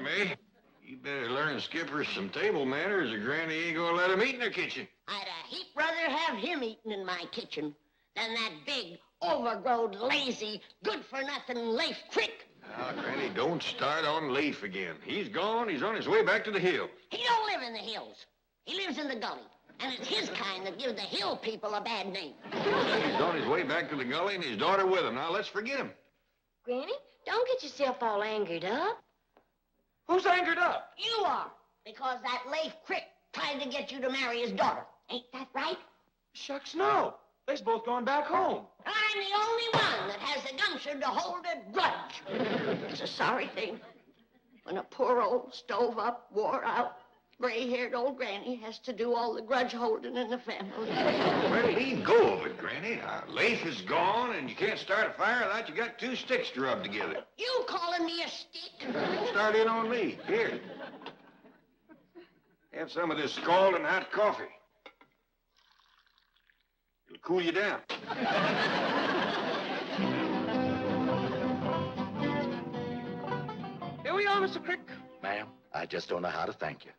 May. You better learn Skipper some table manners or Granny ain't gonna let him eat in her kitchen. I'd a heap rather have him eating in my kitchen than that big, overgrown, lazy, good-for-nothing Lafe Crick. Now, Granny, don't start on Lafe again. He's gone. He's on his way back to the hill. He don't live in the hills. He lives in the gully. And it's his kind that give the hill people a bad name. He's on his way back to the gully and his daughter with him. Now, let's forget him. Granny, don't get yourself all angered up. Who's angered up? You are, because that Lafe Crick tried to get you to marry his daughter. Ain't that right? Shucks, no. They's both going back home. I'm the only one that has the gumption to hold a grudge. It's a sorry thing when a poor old stove-up, wore-out, gray-haired old granny has to do all the grudge holding in the family. Well, leave go of it, Granny. Lafe is gone, and you can't start a fire without you got two sticks to rub together. You calling me a stick? Don't start in on me. Here. Have some of this scalding hot coffee. It'll cool you down. Here we are, Mr. Crick. Ma'am, I just don't know how to thank you.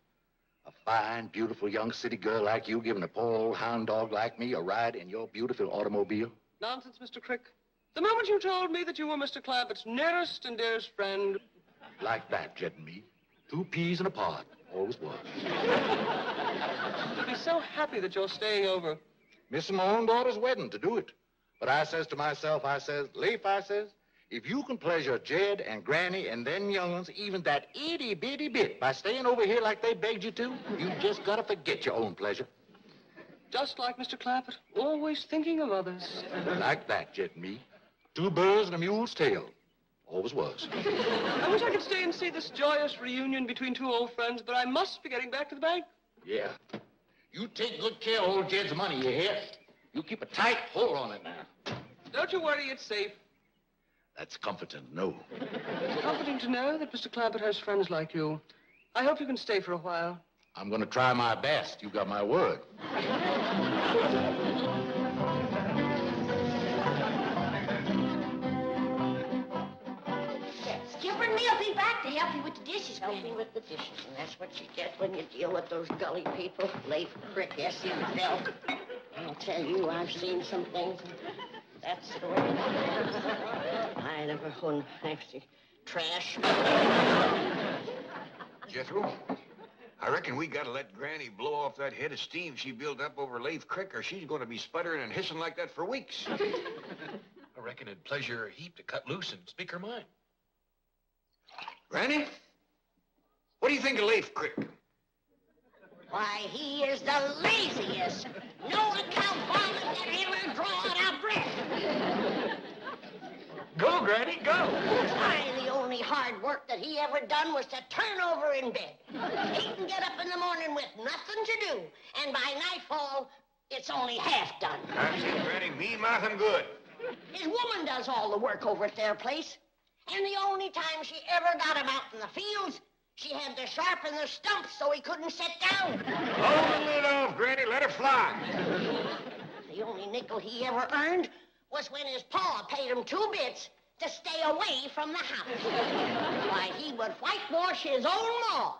A fine, beautiful young city girl like you giving a poor old hound dog like me a ride in your beautiful automobile? Nonsense, Mr. Crick. The moment you told me that you were Mr. Clampett's nearest and dearest friend... Like that, Jed and me. Two peas in a pod. Always was. I'll be so happy that you're staying over. Missing my own daughter's wedding to do it. But I says to myself, Lafe, if you can pleasure Jed and Granny and them young'uns even that itty-bitty bit by staying over here like they begged you to, you just gotta forget your own pleasure. Just like Mr. Clampett, always thinking of others. Like that, Jed and me. Two birds and a mule's tail. Always was. I wish I could stay and see this joyous reunion between two old friends, but I must be getting back to the bank. Yeah. You take good care of old Jed's money, you hear? You keep a tight hold on it now. Don't you worry, it's safe. That's comforting to know. It's comforting to know that Mr. Clampett has friends like you. I hope you can stay for a while. I'm going to try my best. You got my word. Skipper and me'll be back to help you with the dishes. Help me with the dishes, and that's what you get when you deal with those gully people. Lafe Crick, yes, himself. I'll tell you, I've seen some things. That's the way. I never won nasty trash. Jethro, I reckon we gotta let Granny blow off that head of steam she built up over Lafe Crick, or she's gonna be sputtering and hissing like that for weeks. I reckon it'd pleasure her a heap to cut loose and speak her mind. Granny, what do you think of Lafe Crick? Why, he is the laziest, no-account varmint that ever drawed a breath. Go, Granny, go. Why, the only hard work that he ever done was to turn over in bed. He can get up in the morning with nothing to do, and by nightfall, it's only half done. That's it, Granny. Me, nothing good. His woman does all the work over at their place, and the only time she ever got him out in the fields, she had to sharpen the stumps so he couldn't sit down. Hold the lid off, Granny. Let her fly. The only nickel he ever earned was when his pa paid him 2 bits to stay away from the house. Why, he would whitewash his own ma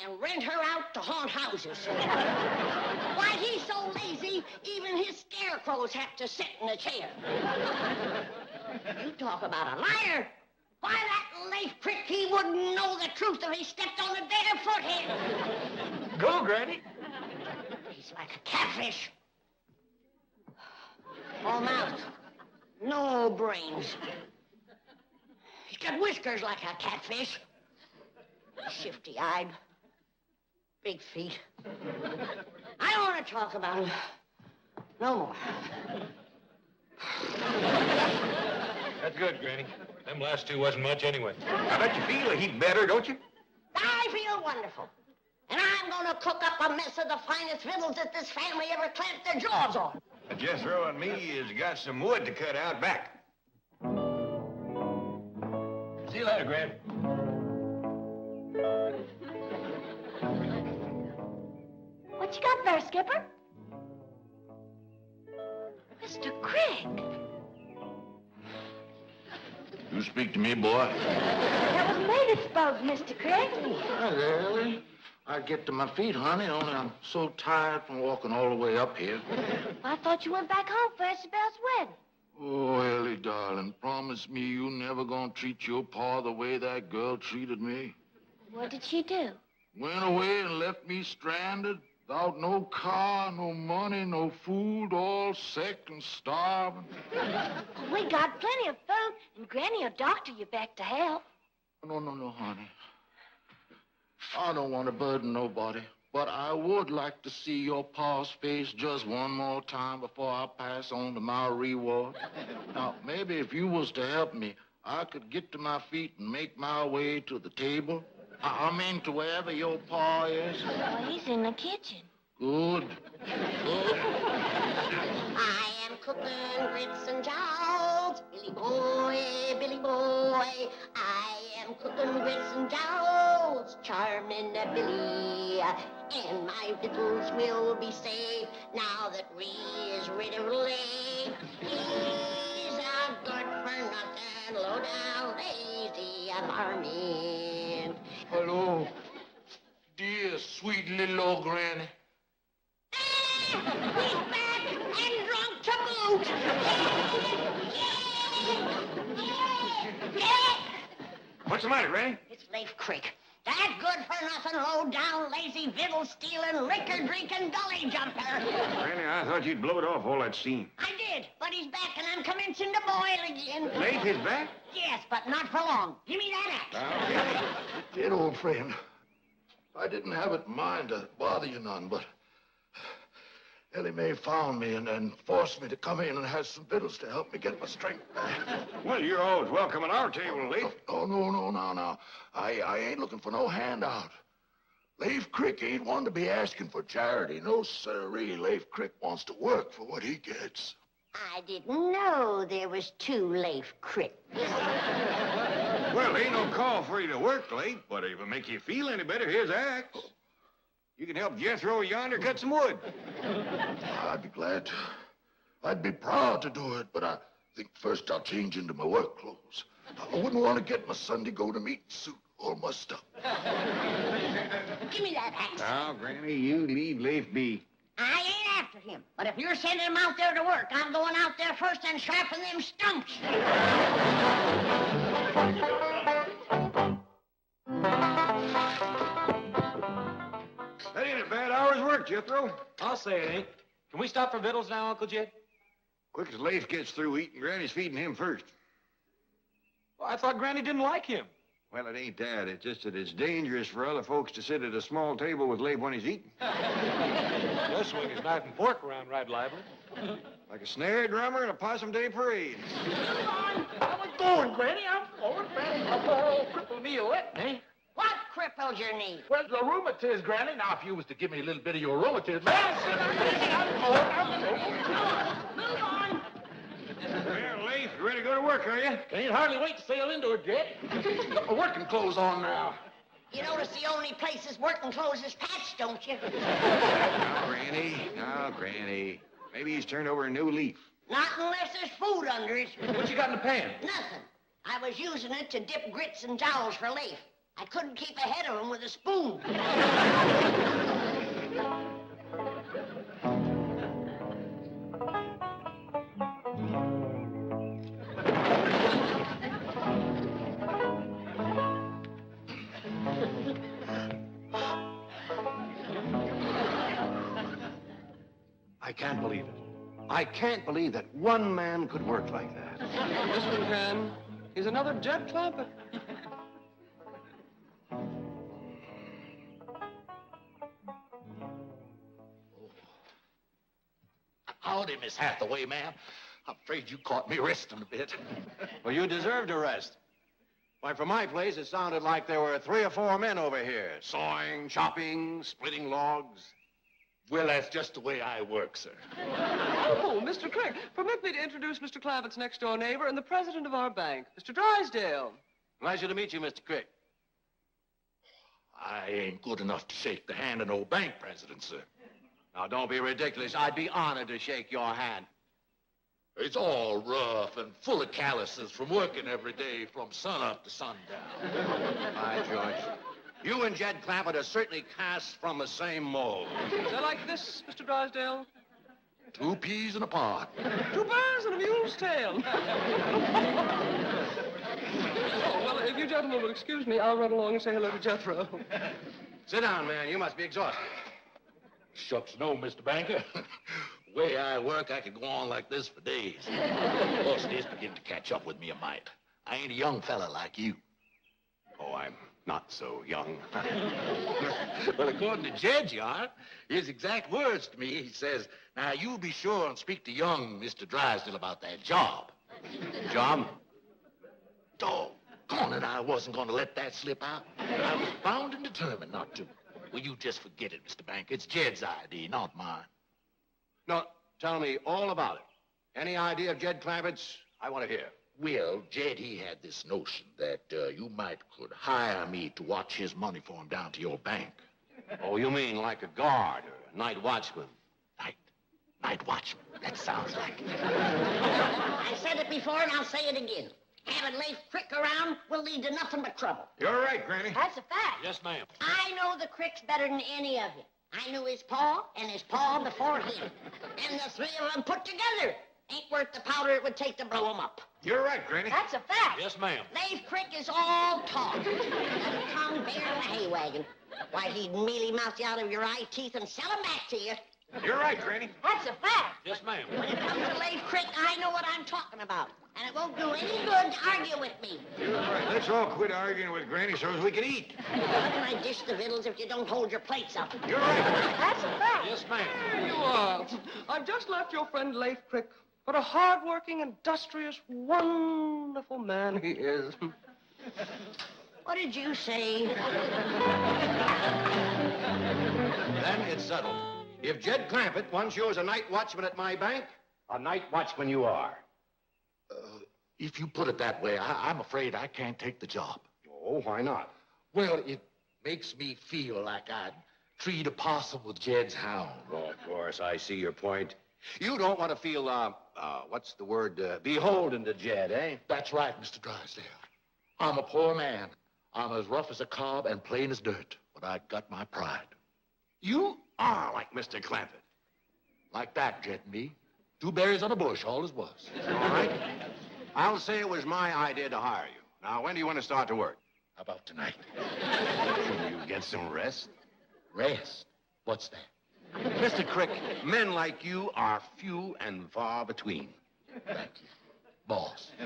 and rent her out to haunt houses. Why, he's so lazy, even his scarecrows have to sit in a chair. You talk about a liar. Why, that Lafe Crick, he wouldn't know the truth if he stepped on a bare foot. Go, Granny. He's like a catfish. All mouth, no brains. He's got whiskers like a catfish. Shifty-eyed, big feet. I don't want to talk about him no more. That's good, Granny. Them last two wasn't much anyway. I bet you feel a heap better, don't you? I feel wonderful. And I'm going to cook up a mess of the finest victuals that this family ever clamped their jaws on. Jethro and me has got some wood to cut out back. See you later, Gran. What you got there, Skipper? Mr. Crick. You speak to me, boy? That was me that spoke, Mr. Crick. Hi there, Elly. I get to my feet, honey, only I'm so tired from walking all the way up here. I thought you went back home for Isabel's wedding. Oh, Elly, darling, promise me you never gonna treat your pa the way that girl treated me. What did she do? Went away and left me stranded, without no car, no money, no food, all sick and starving. We got plenty of food, and Granny will doctor you back to health. No, honey. I don't want to burden nobody, but I would like to see your pa's face just one more time before I pass on to my reward. Now, maybe if you was to help me, I could get to my feet and make my way to the table. I mean, to wherever your pa is. Well, he's in the kitchen. Good. I am cooking grits and jowls, Billy boy. I am cooking grits and jowls, charming Billy. And my victuals will be safe now that Ree is rid of Lafe. He's a good-for-nothing, low-down, lazy varmint. Hello, dear, sweet little old granny. He's back and drunk to boot. What's the matter, Granny? It's Lafe Crick. That good-for-nothing, low-down, lazy, victual-stealing, liquor-drinking, gully jumper. Granny, I thought you'd blow it off all that steam. I did, but he's back and I'm commencing to boil again. Lafe is back? Yes, but not for long. Give me that axe. Okay. Dear old friend, I didn't have it in mind to bother you none, but Elly May found me and forced me to come in and have some victuals to help me get my strength back. Well, you're always welcome at our table, Lafe. Oh, no. I ain't looking for no handout. Lafe Crick ain't one to be asking for charity. No, sirree. Lafe Crick wants to work for what he gets. I didn't know there was two Lafe Cricks. Well, ain't no call for you to work, Lafe, but if it'll make you feel any better, here's the axe. You can help Jethro yonder cut some wood. I'd be glad to. I'd be proud to do it, but I think first I'll change into my work clothes. I wouldn't want to get my Sunday go-to-meeting suit all mussed up. Give me that axe. Now, Granny, you leave Lafe be. I ain't after him, but if you're sending him out there to work, I'm going out there first and sharpen them stumps. That ain't a bad hour's work, Jethro. I'll say it ain't. Can we stop for victuals now, Uncle Jed? Quick as Lafe gets through eating, Granny's feeding him first. Well, I thought Granny didn't like him. Well, it ain't that. It's just that it's dangerous for other folks to sit at a small table with Lafe when he's eating. He'll swing his knife and fork around right lively. Like a snare drummer at a Possum Day parade. I'm going, Granny. I'm going, Granny. I'm going to cripple me a wet, eh? What crippled your knee? Well, the rheumatiz, Granny. Now, if you was to give me a little bit of your rheumatism. I'm going. Move on. Well, Lafe, you ready to go to work, are you? Can't hardly wait to sail into it, Jed. Got my working clothes on now. You notice the only places working clothes is patched, don't you? Now, Granny. Maybe he's turned over a new leaf. Not unless there's food under it. What you got in the pan? Nothing. I was using it to dip grits and jowls for Lafe. I couldn't keep ahead of him with a spoon. I can't believe it. I can't believe that one man could work like that. This one can. He's another Jed Clampett. Howdy, Miss Hathaway, ma'am. I'm afraid you caught me resting a bit. Well, you deserve to rest. Why, from my place, it sounded like there were 3 or 4 men over here, sawing, chopping, splitting logs. Well, that's just the way I work, sir. Oh, Mr. Crick, permit me to introduce Mr. Clampett's next-door neighbor and the president of our bank, Mr. Drysdale. Pleasure to meet you, Mr. Crick. I ain't good enough to shake the hand of no bank president, sir. Now, don't be ridiculous. I'd be honored to shake your hand. It's all rough and full of calluses from working every day from sunup to sundown. By George. You and Jed Clampett are certainly cast from the same mold. Is that like this, Mr. Drysdale? 2 peas in a pod. 2 bears and a mule's tail. Oh, well, if you gentlemen will excuse me, I'll run along and say hello to Jethro. Sit down, man. You must be exhausted. Shucks no, Mr. Banker. The way I work, I could go on like this for days. Of course, it is beginning to catch up with me a mite. I ain't a young fella like you. Oh, I'm not so young. Well, according to Jed, you are. His exact words to me, he says, now, you be sure and speak to young Mr. Drysdale about that job. Job? Doggone it, I wasn't going to let that slip out. I was bound and determined not to. Well, you just forget it, Mr. Banker. It's Jed's idea, not mine. No, tell me all about it. Any idea of Jed Clampett's? I want to hear. Well, Jed, he had this notion that you could hire me to watch his money for him down to your bank. Oh, you mean like a guard or a night watchman? Night watchman. That sounds like it. I said it before and I'll say it again. Having Lafe Crick around will lead to nothing but trouble. You're right, Granny. That's a fact. Yes, ma'am. I know the Cricks better than any of you. I knew his pa and his pa before him. And the 3 of them put together ain't worth the powder it would take to blow them up. You're right, Granny. That's a fact. Yes, ma'am. Lafe Crick is all talk. A tongue bigger than a hay wagon. Why, he'd mealy mouth you out of your eye teeth and sell 'em back to you. You're right, Granny. That's a fact. Yes, ma'am. When it comes to Lafe Crick, I know what I'm talking about. And it won't do any good to argue with me. You're right. Let's all quit arguing with Granny so as we can eat. How can I dish the victuals if you don't hold your plates up? You're right, Granny. That's a fact. Yes, ma'am. Here you are. I've just left your friend Lafe Crick. What a hard-working, industrious, wonderful man he is. What did you say? Then it's settled. If Jed Clampett wants you as a night watchman at my bank, a night watchman you are. If you put it that way, I'm afraid I can't take the job. Oh, why not? Well, it makes me feel like I'd treat a possum with Jed's hound. Oh, of course, I see your point. You don't want to feel, what's the word, beholden to Jed, eh? That's right, Mr. Drysdale. I'm a poor man. I'm as rough as a cob and plain as dirt, but I got my pride. You are like Mr. Clampett. Like that, Jed and me. 2 berries on a bush, all as was. All right. I'll say it was my idea to hire you. Now, when do you want to start to work? How about tonight? Can you get some rest? Rest? What's that? Mr. Crick, men like you are few and far between. Thank you. Boss. I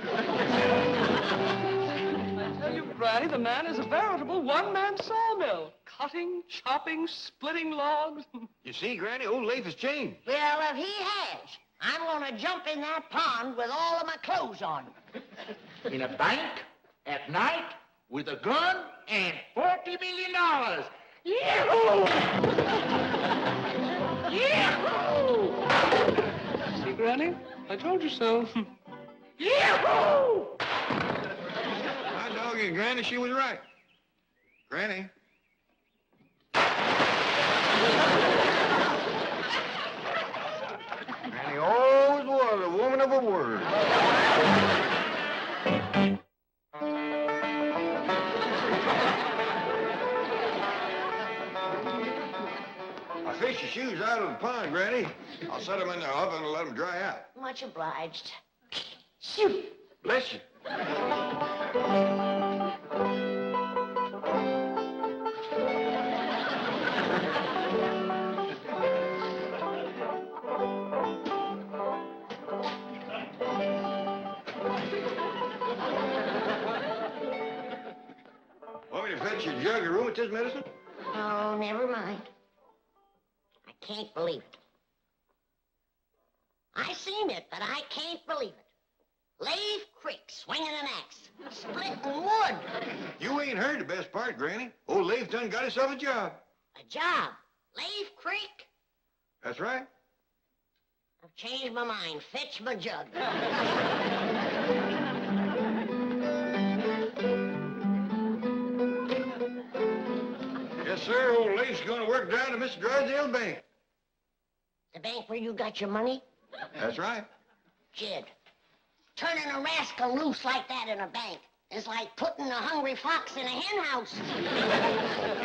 tell you, Granny, the man is a veritable one-man sawmill. Cutting, chopping, splitting logs. You see, Granny, old Lafe has changed. Well, if he has, I'm going to jump in that pond with all of my clothes on. In a bank, at night, with a gun and $40 million. Yahoo! Yahoo! See, Granny? I told you so. Yahoo! My dog and Granny, she was right. Granny. Granny always was a woman of her word. I fished your shoes out of the pond, Granny. I'll set them in the oven and let them dry out. Much obliged. Shoot. Bless you. Want me to fetch you a jug of rheumatism medicine? Oh, never mind. I can't believe it. I seen it, but I can't believe it. Lafe Crick swinging an axe, splitting wood. You ain't heard the best part, Granny. Old Lafe done got himself a job. A job. Lafe Crick. That's right. I've changed my mind. Fetch my jug. Yes, sir. Old Lafe's going to work down to Mr. Drysdale's bank. The bank where you got your money? That's right. Jed, turning a rascal loose like that in a bank is like putting a hungry fox in a hen house. Give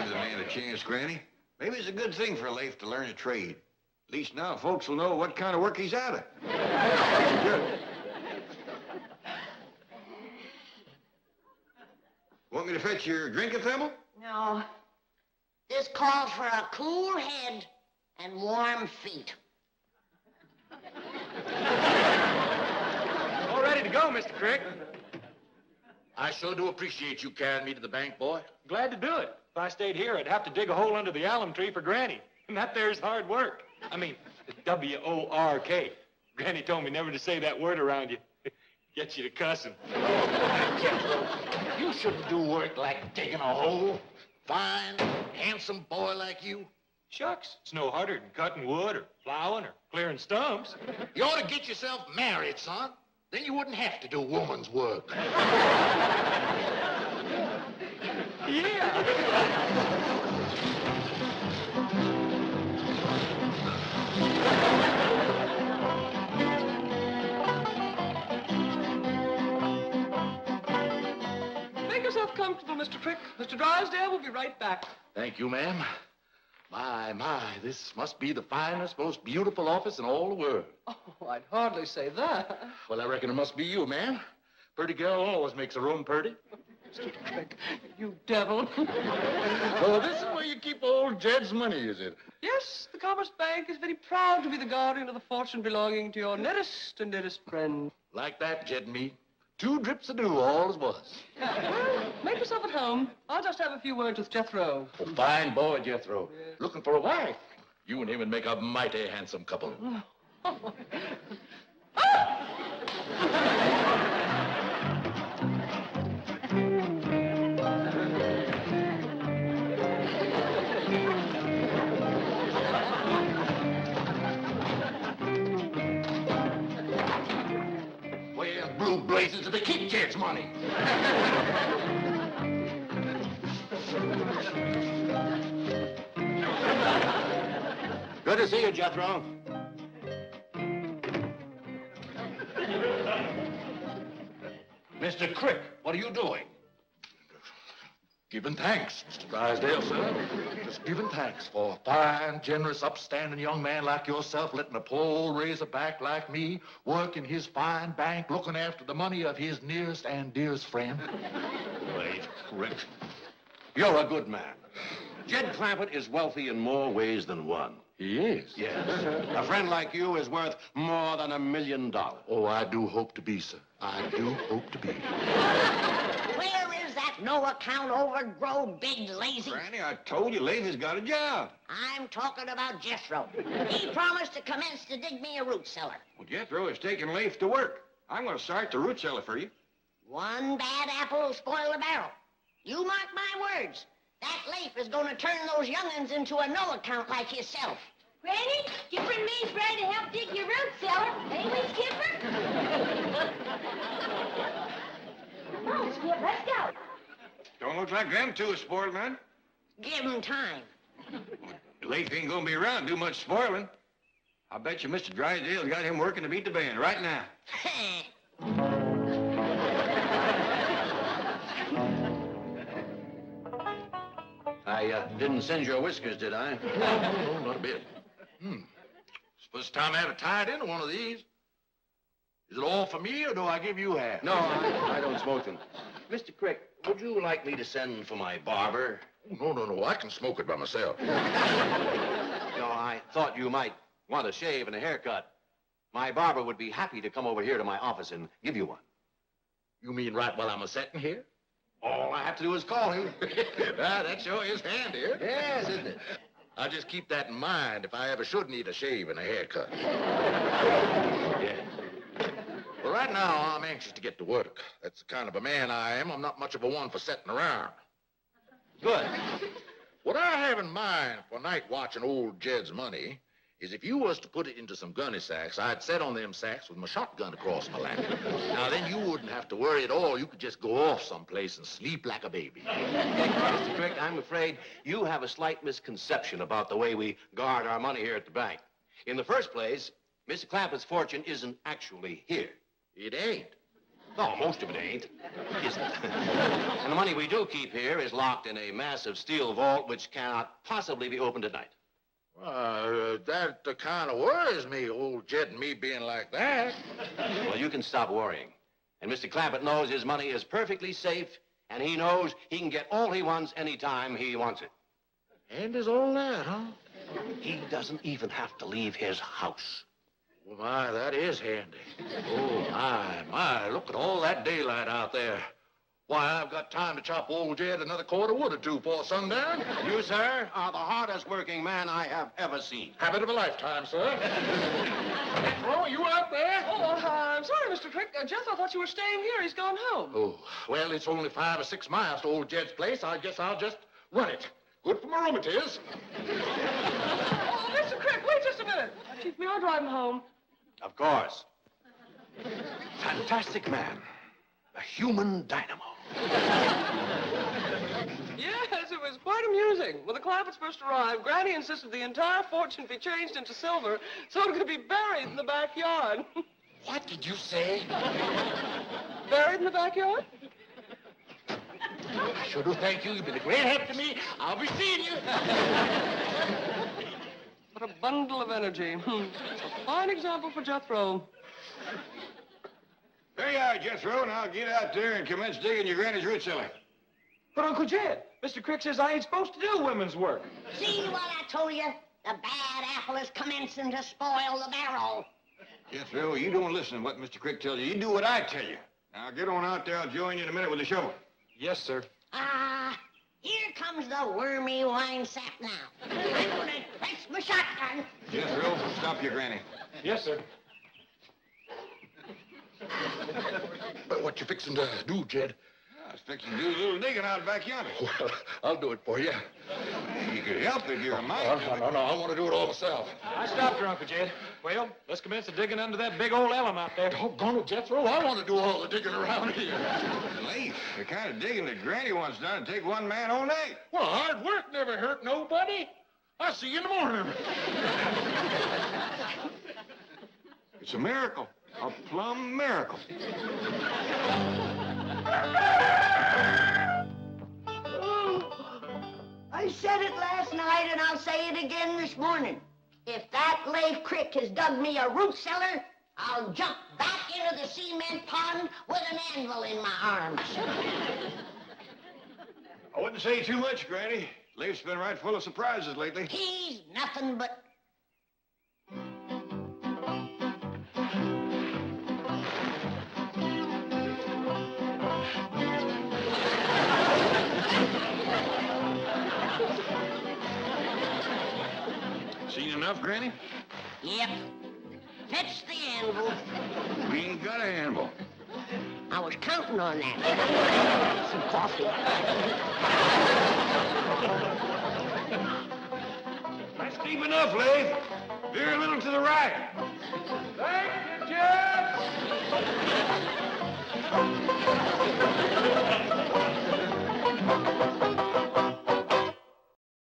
the man a chance, Granny. Maybe it's a good thing for Lafe to learn a trade. At least now folks will know what kind of work he's out of. Good. Want me to fetch your drink, Ethel? No. This calls for a cool head and warm feet. All ready to go, Mr. Crick. I sure do appreciate you carrying me to the bank, boy. Glad to do it. If I stayed here, I'd have to dig a hole under the alum tree for Granny. And that there's hard work. I mean, W-O-R-K. Granny told me never to say that word around you. Gets you to cussing. Jethro, you shouldn't do work like digging a hole. Fine, handsome boy like you. Shucks, it's no harder than cutting wood or plowing or clearing stumps. You ought to get yourself married, son. Then you wouldn't have to do woman's work. Yeah. Make yourself comfortable, Mr. Crick. Mr. Drysdale will be right back. Thank you, ma'am. My, this must be the finest, most beautiful office in all the world. Oh, I'd hardly say that. Well, I reckon it must be you, ma'am. Pretty girl always makes a room pretty. Mr. Crick, you devil. Oh, this is where you keep old Jed's money, is it? Yes, the Commerce Bank is very proud to be the guardian of the fortune belonging to your nearest and dearest friend. Like that, Jed and me. 2 drips of dew, all as was. Well, make yourself at home. I'll just have a few words with Jethro. Oh, fine boy, Jethro. Looking for a wife. You and him would make a mighty handsome couple. Well, blue blazes, they keep Jed's money. Good to see you, Jethro. Mr. Crick, what are you doing? Giving thanks, Mr. Drysdale, sir. Just giving thanks for a fine, generous, upstanding young man like yourself letting a poor old razorback like me work in his fine bank looking after the money of his nearest and dearest friend. Wait, Crick. You're a good man. Jed Clampett is wealthy in more ways than one. He is? Yes. A friend like you is worth more than $1 million. Oh, I do hope to be, sir. I do hope to be. Where is that no-account, overgrown, big, lazy? Granny, I told you Lafe has got a job. I'm talking about Jethro. He promised to commence to dig me a root cellar. Well, Jethro is taking Lafe to work. I'm going to start the root cellar for you. One bad apple will spoil the barrel. You mark my words. That Lafe is going to turn those young'uns into a no-account like himself. Granny, Skipper and me's ready to help dig your root cellar. Ain't we, Skipper? Come on, Skip, let's go. Don't look like them two are spoiled, man. Give him time. Lafe ain't going to be around to do much spoiling. I bet you Mr. Drysdale's got him working to beat the band right now. I didn't singe your whiskers, did I? No, not a bit. Suppose it's time I had to tie it into one of these. Is it all for me, or do I give you half? No, I don't smoke them. Mr. Crick, would you like me to send for my barber? No. I can smoke it by myself. No, I thought you might want a shave and a haircut. My barber would be happy to come over here to my office and give you one. You mean right while I'm a-setting here? All I have to do is call him. That sure is handy, eh? Yes, isn't it? I'll just keep that in mind if I ever should need a shave and a haircut. Yes. Well, right now, I'm anxious to get to work. That's the kind of a man I am. I'm not much of a one for sitting around. Good. What I have in mind for night watching old Jed's money is if you was to put it into some gunny sacks, I'd set on them sacks with my shotgun across my lap. Now, then you wouldn't have to worry at all. You could just go off someplace and sleep like a baby. Mr. Crick, I'm afraid you have a slight misconception about the way we guard our money here at the bank. In the first place, Mr. Clampett's fortune isn't actually here. It ain't. No, most of it ain't. Isn't. And the money we do keep here is locked in a massive steel vault which cannot possibly be opened at night. That kind of worries me, old Jed and me being like that. Well, you can stop worrying. And Mr. Clampett knows his money is perfectly safe, and he knows he can get all he wants anytime he wants it. And is all that, huh? He doesn't even have to leave his house. Well, my, that is handy. Oh, my, look at all that daylight out there. Why, I've got time to chop old Jed another cord of wood or two before sundown. You, sir, are the hardest working man I have ever seen. Habit of a lifetime, sir. Jethro, you out there? Oh, I'm sorry, Mr. Crick. Jethro thought you were staying here. He's gone home. Oh, well, it's only 5 or 6 miles to old Jed's place. I guess I'll just run it. Good for my rheumatiz. Oh, Mr. Crick, wait just a minute. Chief, may I drive him home? Of course. Fantastic man. A human dynamo. Yes, it was quite amusing. When the Clampetts first arrived, Granny insisted the entire fortune be changed into silver so it could be buried in the backyard. What did you say? Buried in the backyard? I sure do thank you. You've been a great help to me. I'll be seeing you. What a bundle of energy. It's a fine example for Jethro. There you are, Jethro. Now get out there and commence digging your granny's root cellar. But, Uncle Jed, Mr. Crick says I ain't supposed to do women's work. See what I told you? The bad apple is commencing to spoil the barrel. Jethro, you don't listen to what Mr. Crick tells you. You do what I tell you. Now get on out there. I'll join you in a minute with the shovel. Yes, sir. Here comes the wormy wine sap now. I'm gonna press my shotgun. Jethro, stop your granny. Yes, sir. But what you fixing to do, Jed? I was fixing to do a little digging out back yonder. Well, I'll do it for you. You could help if you're a mite. No, I want to do it all myself. I stopped her, Uncle Jed. Well, let's commence the digging under that big old elm out there. Doggone it, Jethro. I want to do all the digging around here. Lafe, the kind of digging that Granny wants done would take one man all night. Well, hard work never hurt nobody. I'll see you in the morning. It's a miracle. A plumb miracle. I said it last night, and I'll say it again this morning. If that Lafe Crick has dug me a root cellar, I'll jump back into the cement pond with an anvil in my arms. I wouldn't say too much, Granny. Lafe's been right full of surprises lately. He's nothing but... Seen enough, Granny? Yep. Fetch the anvil. We ain't got an anvil. I was counting on that. Some coffee. That's deep enough, Lafe. Veer a little to the right. Thank you, Jed!